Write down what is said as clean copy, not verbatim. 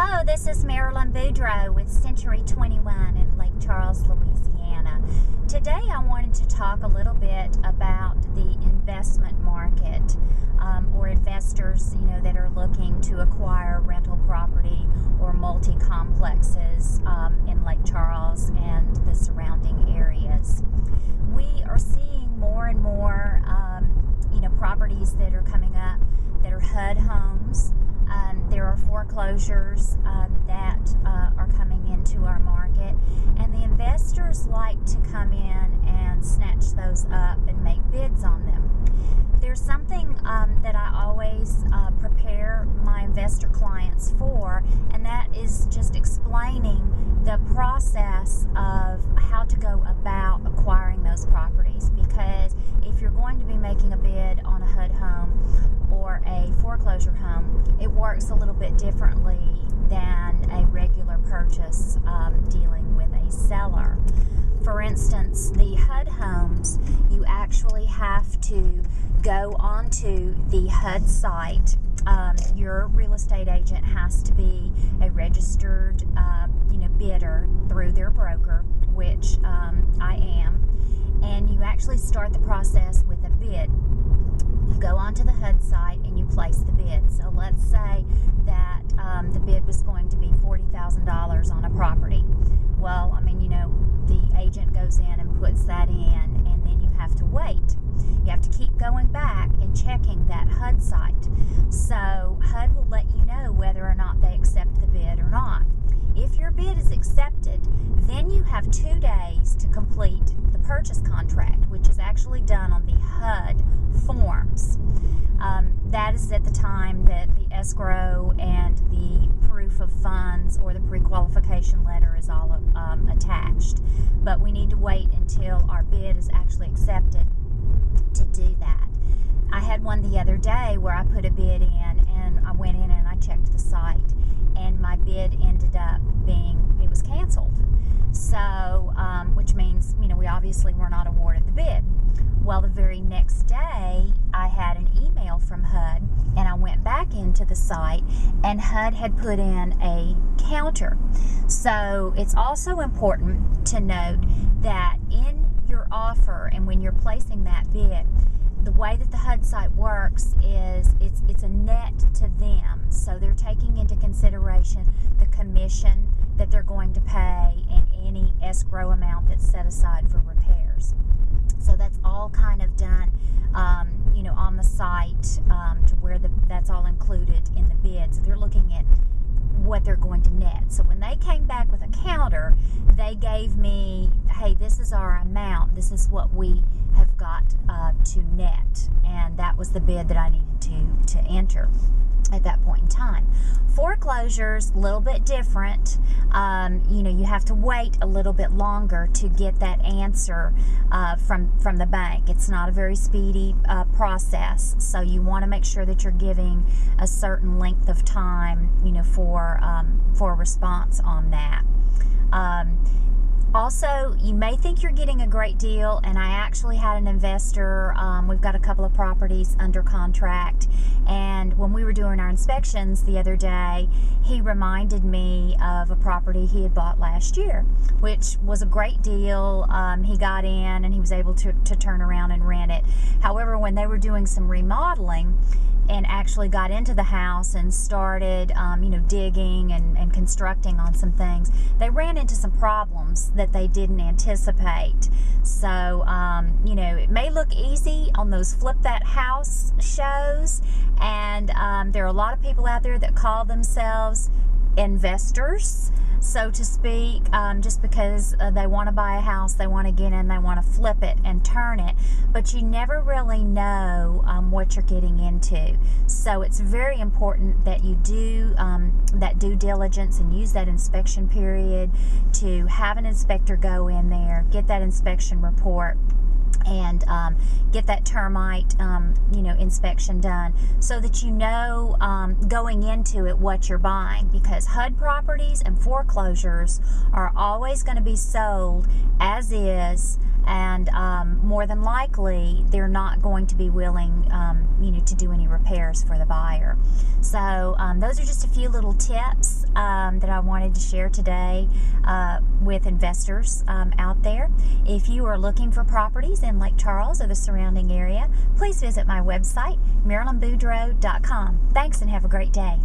Hello, this is Marilyn Boudreau with Century 21 in Lake Charles, Louisiana. Today I wanted to talk a little bit about the investment market or investors, that are looking to acquire rental property or multi-complexes in Lake Charles and the surrounding areas. We are seeing more and more properties that are coming up that are HUD homes. There are foreclosures that are coming into our market, and the investors like to come in and snatch those up and make bids on them. There's something that I always prepare my investor clients for, and that is just explaining the process of how to go about acquiring those properties, because if you're going to be making a bid on a HUD home or a foreclosure home, it works a little bit differently than a regular purchase dealing with a seller. For instance, the HUD homes, you actually have to go onto the HUD site. Your real estate agent has to be a registered bidder through their broker, which I am, and you actually start the process with a bid. You go onto the HUD site and you place the bid. So let's say that the bid was going to be $40,000 on a property. Well, the agent goes in and puts that in, and then you have to wait. You have to keep going back and checking that HUD site. So HUD will let you know whether or not they accept the bid or not. If your bid is accepted, then you have 2 days to complete the purchase contract, which is actually done on the HUD forms. That is at the time that the escrow and the proof of funds or the pre-qualification letter is all attached. But we need to wait until our bid is actually accepted to do that. I had one the other day where I put a bid in, and I went in and I checked the site, and my bid ended up it was canceled. So, which means, we obviously were not awarded the bid. Well, the very next day, I had an email from HUD, and I went back into the site, and HUD had put in a counter. So, it's also important to note that in your offer and when you're placing that bid, the way that the HUD site works is it's a net to them. So they're taking into consideration the commission that they're going to pay and any escrow amount that's set aside for repairs. So that's all kind of done, on the site to where that's all included in the bid. So they're looking at what they're going to net. So when they came back with a counter, they gave me, hey, this is our amount. This is what we have got to net. And that was the bid that I needed to enter at that point in time. Foreclosures, a little bit different. You have to wait a little bit longer to get that answer from the bank. It's not a very speedy process, so you want to make sure that you're giving a certain length of time, for a response on that. Also, you may think you're getting a great deal, and I actually had an investor, we've got a couple of properties under contract, and when we were doing our inspections the other day, he reminded me of a property he had bought last year, which was a great deal. He got in and he was able to turn around and rent it. However, when they were doing some remodeling and actually got into the house and started, digging and constructing on some things, they ran into some problems that they didn't anticipate. So, it may look easy on those Flip That House shows, and there are a lot of people out there that call themselves investors, so to speak, just because they want to buy a house, they want to get in, they want to flip it and turn it, but you never really know what you're getting into. So it's very important that you do that due diligence and use that inspection period to have an inspector go in there, get that inspection report, and get that termite, inspection done, so that going into it what you're buying, because HUD properties and foreclosures are always going to be sold as is and more than likely they're not going to be willing to do any repairs for the buyer. So those are just a few little tips that I wanted to share today with investors out there. If you are looking for properties in Lake Charles or the surrounding area, please visit my website, MarilynBoudreau.com. Thanks and have a great day.